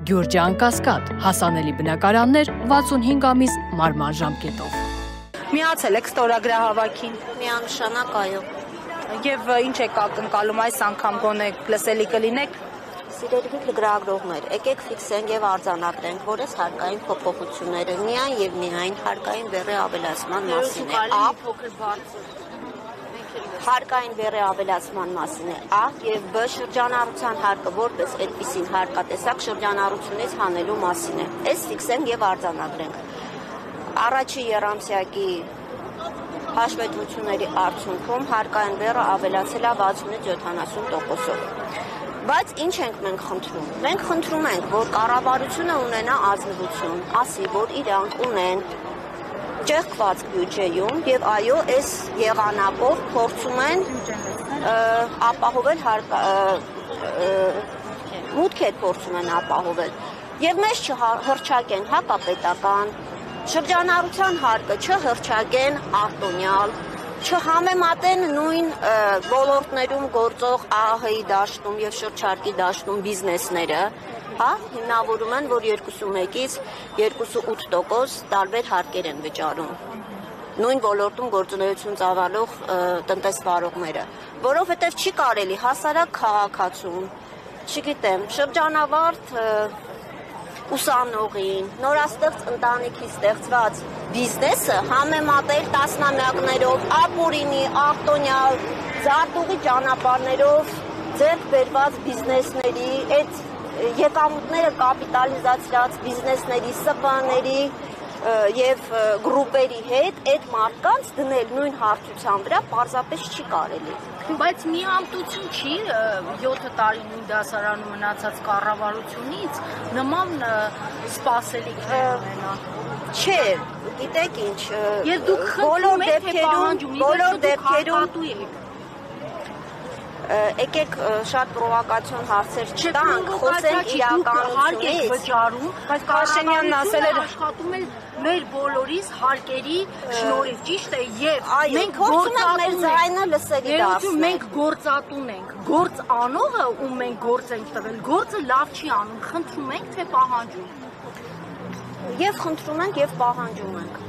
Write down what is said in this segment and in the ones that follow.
Գյուրջան Կասկադ, հասանելի բնակարաններ 65 ամիս մարման ժամկետով։ Միացել եք ստորագրահավաքին։ Միանշանակ այո։ Եվ ինչ եք ակնկալում այս անգամ գոնե լսելի կլինեք։ Սիրելի լրագրողներ, եկեք ֆիքսենք եւ արձանագրենք, որ այս հարկային փոփոխությունները միայն եւ միայն հարկային բեռի ավելացման մասին է։ Հարկային բեռի ավելացման մասին է A եւ B շրջանառության հարկը որպես այդպիսին հարկատեսակ շրջանառությունից հանելու մասին է։ Այս ֆիքսենք եւ արձանագրենք։ Առաջի երամսյակի հաշվետվությունների արդյունքում հարկային բեռը ավելացել է 60-70%-ով։ Բայց ինչ ենք մենք խնդրում։ Մենք խնդրում ենք, որ կառավարությունը ունենա ազնվություն, ասի, որ իրանք ունեն ճեղքված բյուջեում եւ այո, այս եղանակով փորձում են ապահովել մուտքեր փորձում են ապահովել եւ մեզ չհրճակեն հակապետական շրջանառության հարկը չհրճակեն արտոնյալ չհամեմատեն նույն ոլորտներում գործող ԱՀ-ի դաշտում եւ շրջարկի դաշտում բիզնեսները, հա, հիմնավորում են, որ 2.1-ից 2.8% տարբեր հարկեր են վճարում։ Նույն ոլորտում գործունեություն ծավալող տնտեսվարողները, որովհետեւ չի կարելի հասարակ քաղաքացուն, չգիտեմ, շրջանավարտ ուսանողին, նորաստեղծ ընտանիքի ստեղծված բիզնեսը համեմատել տասնամյակներով ապուրինի, արտոնյալ, զարտուղի ճանապարհներով ձեռք բերված բիզնեսների, այդ եկամուտները կապիտալիզացրած բիզնեսների, ՍՊ-ների եւ գրուպերի հետ այդ մարդկանց դնել նույն հարթության վրա պարզապես չի կարելի։ Բայց մի ամտություն չի 7 տարի նույն դասարանում մնացած կառավարությունից նման սպասելիքներ ունենա։ Չէ, գիտեք ինչ, եւ դուք խնդրում եք թե պահանջում, բոլոր դեպքերում եկեք շատ պրովոկացիոն հարցեր չտանք, խոսենք իրականությունից, վճարում, բայց Փաշինյանն ասել էր աշխատում են մեր բոլորիս հարկերի շնորհիվ, ճիշտ է, եւ մենք փորձում ենք մեր ձայնը լսելի դարձնել։ Մենք գործատուն ենք, գործ անողը, ում մենք գործ ենք տվել, գործը լավ չի անում, խնդրում ենք թե պահանջում։ Եվ խնդրում ենք եւ պահանջում ենք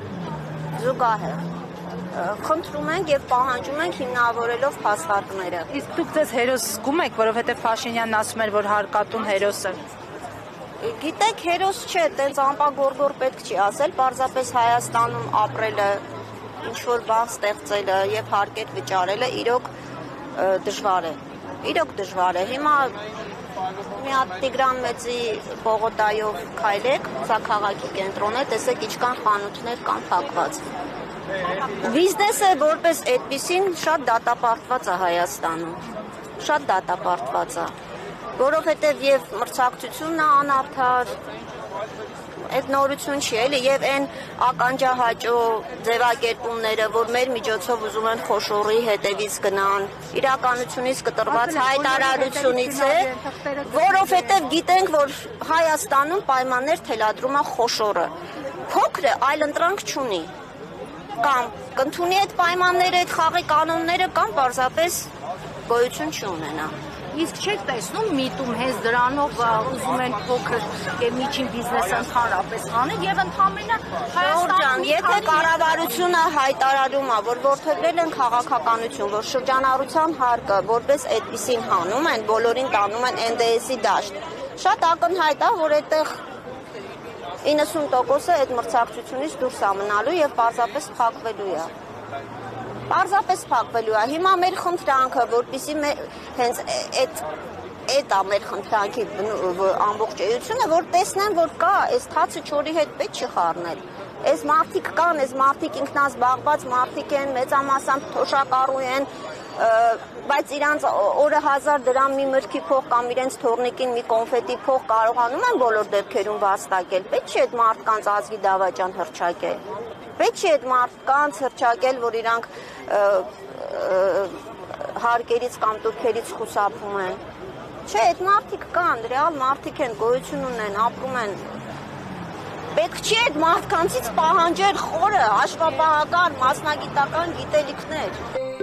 զուգահեռ։ Խնդրում ենք եւ պահանջում ենք հիմնավորելով փաստարկները։ Իսկ դուք ձեզ հերոս զգում եք, որովհետեւ Փաշինյանն ասում էր, որ հարկատուն հերոս է։ Գիտեք, հերոս չէ, տենց ամպագորգոր պետք չի ասել, պարզապես Հայաստանում ապրելը, ինչ-որ բան ստեղծելը եւ հարկեր վճարելը իրոք դժվար է։ Իրոք դժվար է։ Հիմա մի հատ Տիգրան Մեծի պողոտայով քայլեք, սա քաղաքի կենտրոն է, տեսեք ինչքան խանութներ կան փակված։ Բիզնեսը որպես այդպիսին շատ դատապարտված է Հայաստանում, շատ դատապարտված է, որովհետև եւ մրցակցությունն է անարդար, այդ նորություն չի էլի, եւ այն ականջահաճո ձևակերպումները, որ մեր միջոցով ուզում են խոշորի հետևից գնան, իրականությունից կտրված հայտարարությունից է, որովհետև գիտենք, որ Հայաստանում պայմաններ թելադրում է խոշորը, փոքրը այլ ընտրանք չունի, կամ կընդունի այդ պայմանները, այդ խաղի կանոնները, կամ պարզապես գոյություն չունենա։ Իսկ չեք տեսնում միտում հենց դրանով ուզում են փոքր եւ միջին բիզնեսը ընդհանրապես անել եւ ընդհանրապես Հայաստանում եթե կառավարությունը հայտարարում է, որ որդեգրել են քաղաքականություն, որ շրջանառության հարկը որպես այդպիսին հանում են, բոլորին տանում են ՆԴՍ-ի դաշտ, շատ ակնհայտ է, որ այդտեղ 90%-ը այդ մրցակցությունից դուրս է մնալու եւ պարզապես փակվելու է։ Պարզապես փակվելու է։ Հիմա մեր խնդրանքը, որպեսզի հենց այդ է մեր խնդրանքի ամբողջ էությունը, որ տեսնեն, որ կա, այս թացը չորի հետ պետք չի խառնել։ Այս մարդիկ կան, այս մարդիկ ինքնազբաղված մարդիկ են, մեծամասամբ թոշակառու են, բայց իրանց օրը 1000 դրամ մի մրգի փող կամ իրենց թորնիկին մի կոնֆետի փող կարողանում են բոլոր դեպքերում վաստակել։ Պետք չի այդ մարդկանց ազգի դավաճան հռչակել։ Պետք չի այդ մարդկանց հռչակել, որ իրանք հարկերից կամ տուրքերից խուսափում են։ Չէ, այդ մարդիկ կան, ռեալ մարդիկ են, գոյություն ունեն, ապրում են։ Պետք չի այդ մարդկանցից պահանջել խորը, հաշվապահական, մասնագիտական գիտելիքներ։